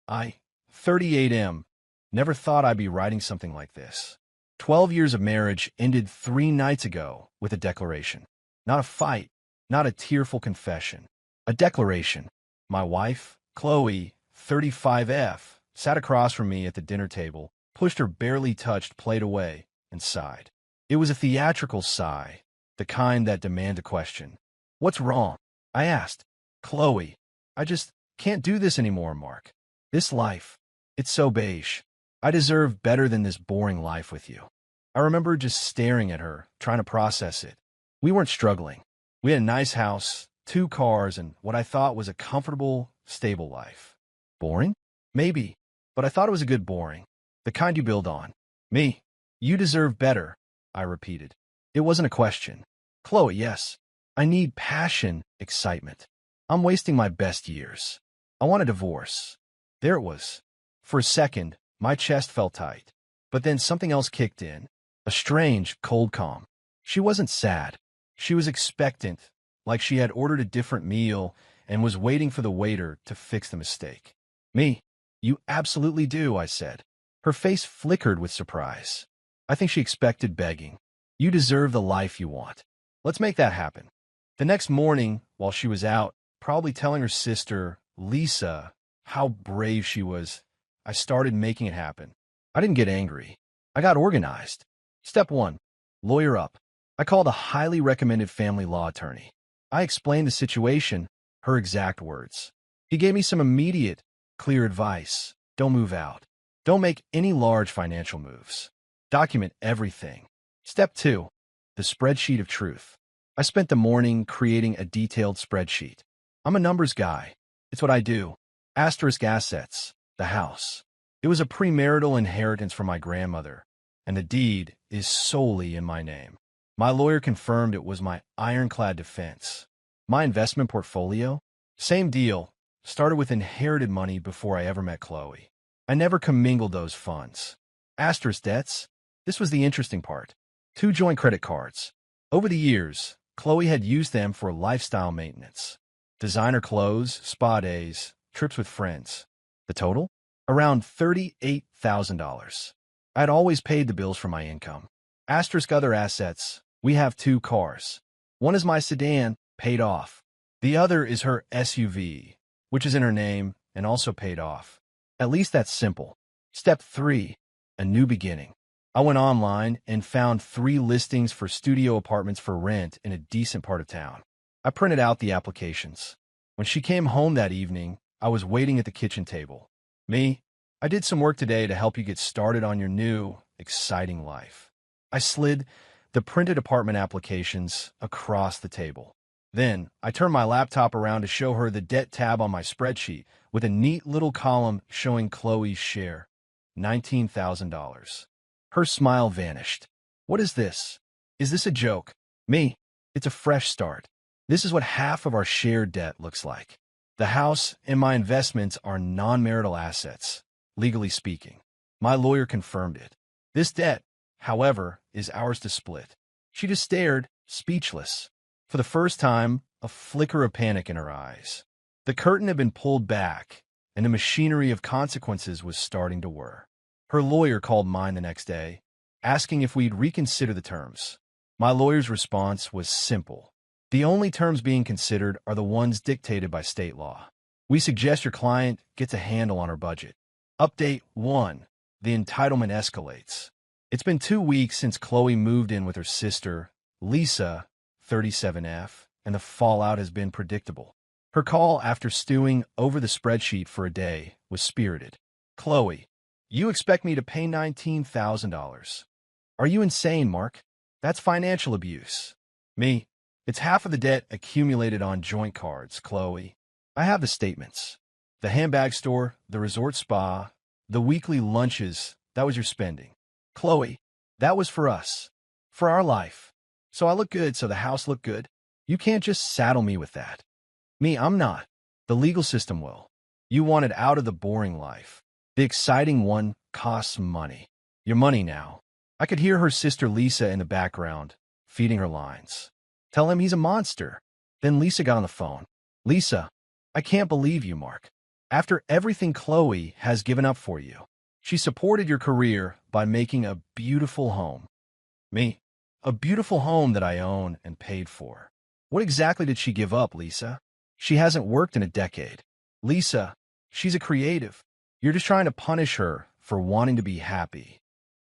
I, 38 M, never thought I'd be writing something like this. 12 years of marriage ended 3 nights ago with a declaration. Not a fight, not a tearful confession. A declaration. My wife, Chloe, 35F, sat across from me at the dinner table, pushed her barely touched plate away, and sighed. It was a theatrical sigh, the kind that demanded a question. What's wrong? I asked. Chloe, I just can't do this anymore, Mark. This life, it's so beige. I deserve better than this boring life with you. I remember just staring at her, trying to process it. We weren't struggling. We had a nice house, 2 cars, and what I thought was a comfortable, stable life. Boring? Maybe, but I thought it was a good boring. The kind you build on. Me. You deserve better, I repeated. It wasn't a question. Chloe, yes. I need passion, excitement. I'm wasting my best years. I want a divorce. There it was. For a second, my chest felt tight. But then something else kicked in. A strange, cold calm. She wasn't sad. She was expectant, like she had ordered a different meal and was waiting for the waiter to fix the mistake. Me. You absolutely do, I said. Her face flickered with surprise. I think she expected begging. You deserve the life you want. Let's make that happen. The next morning, while she was out, probably telling her sister, Lisa, how brave she was, I started making it happen. I didn't get angry. I got organized. Step 1. Lawyer up. I called a highly recommended family law attorney. I explained the situation, her exact words. He gave me some immediate, clear advice. Don't move out. Don't make any large financial moves. Document everything. Step 2. The spreadsheet of truth. I spent the morning creating a detailed spreadsheet. I'm a numbers guy. It's what I do. Asterisk assets. The house. It was a premarital inheritance from my grandmother, and the deed is solely in my name. My lawyer confirmed it was my ironclad defense. My investment portfolio? Same deal. Started with inherited money before I ever met Chloe. I never commingled those funds. Asterisk debts? This was the interesting part. 2 joint credit cards. Over the years, Chloe had used them for lifestyle maintenance. Designer clothes, spa days, trips with friends. The total? Around $38,000. I had always paid the bills from my income. Asterisk other assets. We have 2 cars. One is my sedan, paid off. The other is her SUV, which is in her name and also paid off. At least that's simple. Step 3. A new beginning. I went online and found 3 listings for studio apartments for rent in a decent part of town. I printed out the applications. When she came home that evening, I was waiting at the kitchen table. Me, I did some work today to help you get started on your new, exciting life. I slid the printed apartment applications across the table. Then, I turned my laptop around to show her the debt tab on my spreadsheet with a neat little column showing Chloe's share, $19,000. Her smile vanished. What is this? Is this a joke? Me, it's a fresh start. This is what half of our shared debt looks like. The house and my investments are non-marital assets, legally speaking. My lawyer confirmed it. This debt, however, is ours to split. She just stared, speechless. For the first time, a flicker of panic in her eyes. The curtain had been pulled back, and the machinery of consequences was starting to whir. Her lawyer called mine the next day, asking if we'd reconsider the terms. My lawyer's response was simple. The only terms being considered are the ones dictated by state law. We suggest your client gets a handle on her budget. Update 1. The entitlement escalates. It's been 2 weeks since Chloe moved in with her sister, Lisa, 37F, and the fallout has been predictable. Her call after stewing over the spreadsheet for a day was spirited. Chloe, you expect me to pay $19,000. Are you insane, Mark? That's financial abuse. Me, it's half of the debt accumulated on joint cards, Chloe. I have the statements. The handbag store, the resort spa, the weekly lunches, that was your spending. Chloe, that was for us. For our life. So I look good, so the house looked good. You can't just saddle me with that. Me, I'm not. The legal system will. You wanted out of the boring life. The exciting one costs money. Your money now. I could hear her sister Lisa in the background, feeding her lines. Tell him he's a monster. Then Lisa got on the phone. Lisa, I can't believe you, Mark. After everything Chloe has given up for you, she supported your career by making a beautiful home. Me, a beautiful home that I own and paid for. What exactly did she give up, Lisa? She hasn't worked in a decade. Lisa, she's a creative. You're just trying to punish her for wanting to be happy.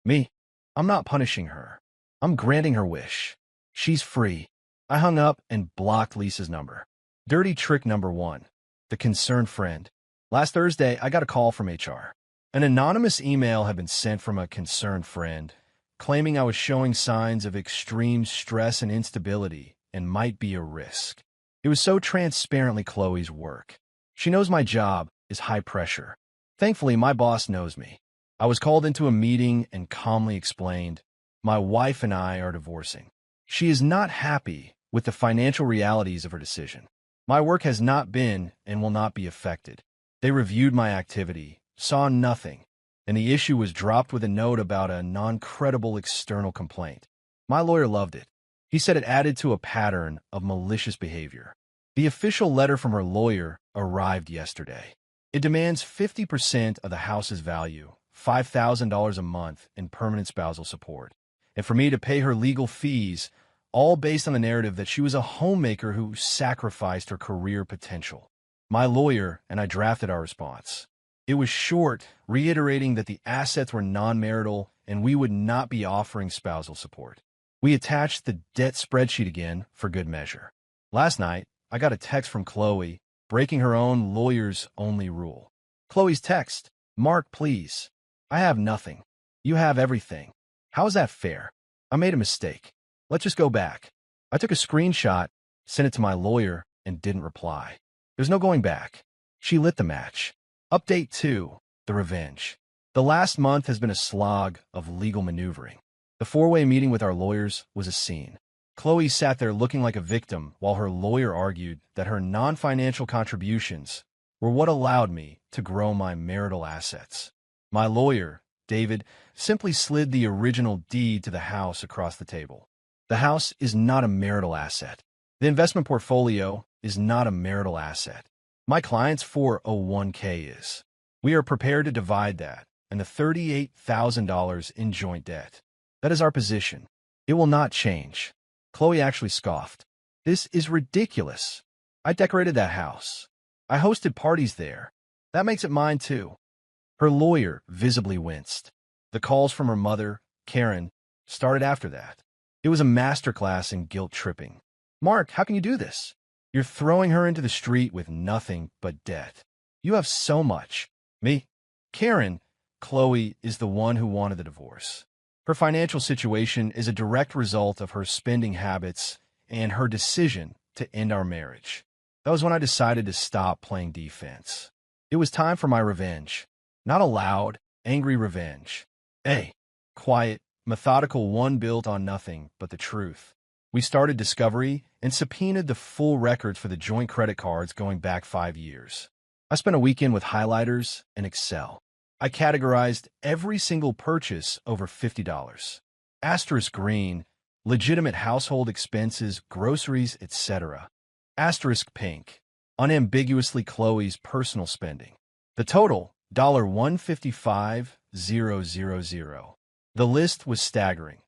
Me, I'm not punishing her. I'm granting her wish. She's free. I hung up and blocked Lisa's number. Dirty trick number 1. The concerned friend. Last Thursday, I got a call from HR. An anonymous email had been sent from a concerned friend, claiming I was showing signs of extreme stress and instability and might be a risk. It was so transparently Chloe's work. She knows my job is high pressure. Thankfully, my boss knows me. I was called into a meeting and calmly explained, my wife and I are divorcing. She is not happy with the financial realities of her decision. My work has not been and will not be affected. They reviewed my activity, saw nothing, and the issue was dropped with a note about a non-credible external complaint. My lawyer loved it. He said it added to a pattern of malicious behavior. The official letter from her lawyer arrived yesterday. It demands 50% of the house's value, $5,000 a month in permanent spousal support, and for me to pay her legal fees, all based on the narrative that she was a homemaker who sacrificed her career potential. My lawyer and I drafted our response. It was short, reiterating that the assets were non-marital and we would not be offering spousal support. We attached the debt spreadsheet again for good measure. Last night, I got a text from Chloe, breaking her own lawyer's only rule. Chloe's text, Mark, please. I have nothing. You have everything. How is that fair? I made a mistake. Let's just go back. I took a screenshot, sent it to my lawyer, and didn't reply. There's no going back. She lit the match. Update 2, the revenge. The last month has been a slog of legal maneuvering. The four-way meeting with our lawyers was a scene. Chloe sat there looking like a victim while her lawyer argued that her non-financial contributions were what allowed me to grow my marital assets. My lawyer, David, simply slid the original deed to the house across the table. The house is not a marital asset. The investment portfolio is not a marital asset. My client's 401k is. We are prepared to divide that and the $38,000 in joint debt. That is our position. It will not change. Chloe actually scoffed. This is ridiculous. I decorated that house. I hosted parties there. That makes it mine too. Her lawyer visibly winced. The calls from her mother, Karen, started after that. It was a masterclass in guilt tripping. Mark, how can you do this? You're throwing her into the street with nothing but debt. You have so much. Me? Karen, Chloe is the one who wanted the divorce. Her financial situation is a direct result of her spending habits and her decision to end our marriage. That was when I decided to stop playing defense. It was time for my revenge. Not a loud, angry revenge. A quiet, methodical one built on nothing but the truth. We started discovery and subpoenaed the full records for the joint credit cards going back 5 years. I spent a weekend with highlighters and Excel. I categorized every single purchase over $50. Asterisk green, legitimate household expenses, groceries, etc. Asterisk pink, unambiguously Chloe's personal spending. The total, $155,000. The list was staggering.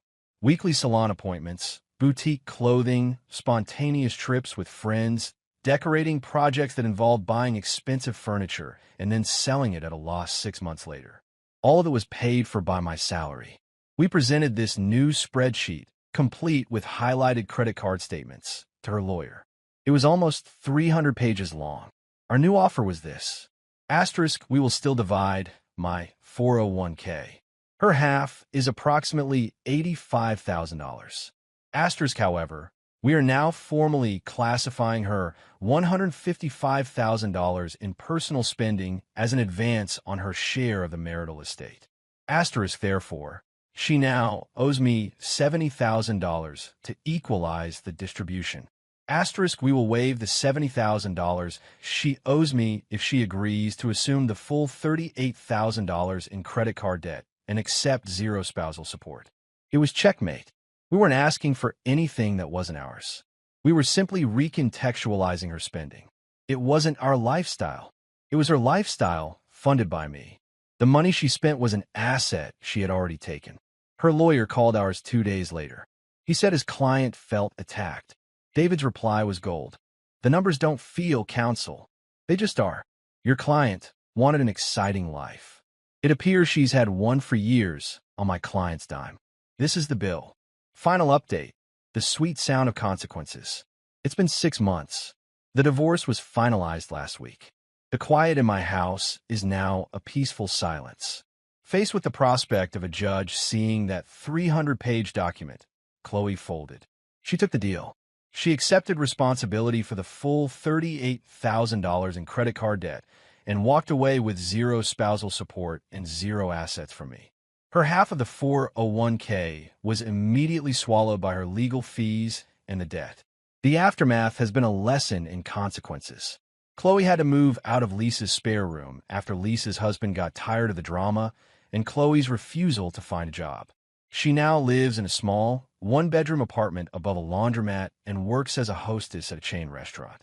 Weekly salon appointments, boutique clothing, spontaneous trips with friends, decorating projects that involved buying expensive furniture and then selling it at a loss 6 months later. All of it was paid for by my salary. We presented this new spreadsheet, complete with highlighted credit card statements, to her lawyer. It was almost 300 pages long. Our new offer was this. Asterisk, we will still divide my 401k. Her half is approximately $85,000. Asterisk, however, we are now formally classifying her $155,000 in personal spending as an advance on her share of the marital estate. Asterisk, therefore, she now owes me $70,000 to equalize the distribution. Asterisk, we will waive the $70,000 she owes me if she agrees to assume the full $38,000 in credit card debt and accept zero spousal support. It was checkmate. We weren't asking for anything that wasn't ours. We were simply recontextualizing her spending. It wasn't our lifestyle. It was her lifestyle, funded by me. The money she spent was an asset she had already taken. Her lawyer called ours 2 days later. He said his client felt attacked. David's reply was gold. The numbers don't feel counsel. They just are. Your client wanted an exciting life. It appears she's had one for years on my client's dime. This is the bill. Final update. The sweet sound of consequences. It's been 6 months. The divorce was finalized last week. The quiet in my house is now a peaceful silence. Faced with the prospect of a judge seeing that 300-page document, Chloe folded. She took the deal. She accepted responsibility for the full $38,000 in credit card debt and walked away with zero spousal support and zero assets from me. Her half of the 401k was immediately swallowed by her legal fees and the debt. The aftermath has been a lesson in consequences. Chloe had to move out of Lisa's spare room after Lisa's husband got tired of the drama and Chloe's refusal to find a job. She now lives in a small, one-bedroom apartment above a laundromat and works as a hostess at a chain restaurant.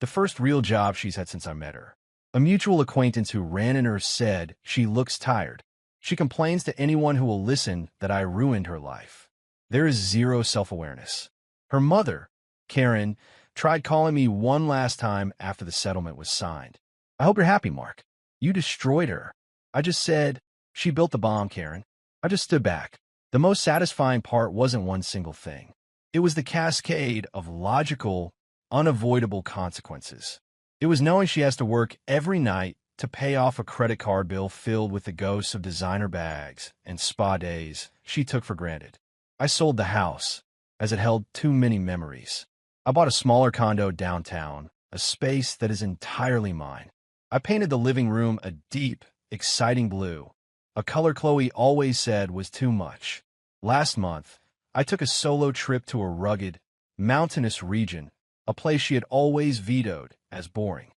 The first real job she's had since I met her. A mutual acquaintance who ran in her said she looks tired. She complains to anyone who will listen that I ruined her life. There is zero self-awareness. Her mother, Karen, tried calling me one last time after the settlement was signed. I hope you're happy, Mark. You destroyed her. I just said, she built the bomb, Karen. I just stood back. The most satisfying part wasn't one single thing. It was the cascade of logical, unavoidable consequences. It was knowing she has to work every night to pay off a credit card bill filled with the ghosts of designer bags and spa days she took for granted. I sold the house, as it held too many memories. I bought a smaller condo downtown, a space that is entirely mine. I painted the living room a deep, exciting blue, a color Chloe always said was too much. Last month, I took a solo trip to a rugged, mountainous region, a place she had always vetoed as boring.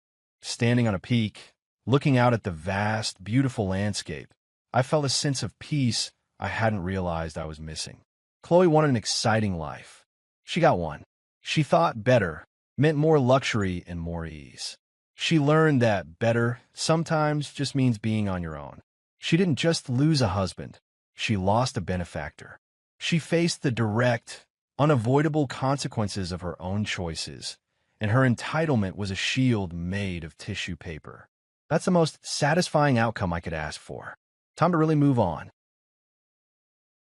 Standing on a peak, looking out at the vast, beautiful landscape, I felt a sense of peace I hadn't realized I was missing. Chloe wanted an exciting life. She got one. She thought better meant more luxury and more ease. She learned that better sometimes just means being on your own. She didn't just lose a husband. She lost a benefactor. She faced the direct, unavoidable consequences of her own choices, and her entitlement was a shield made of tissue paper. That's the most satisfying outcome I could ask for. Time to really move on.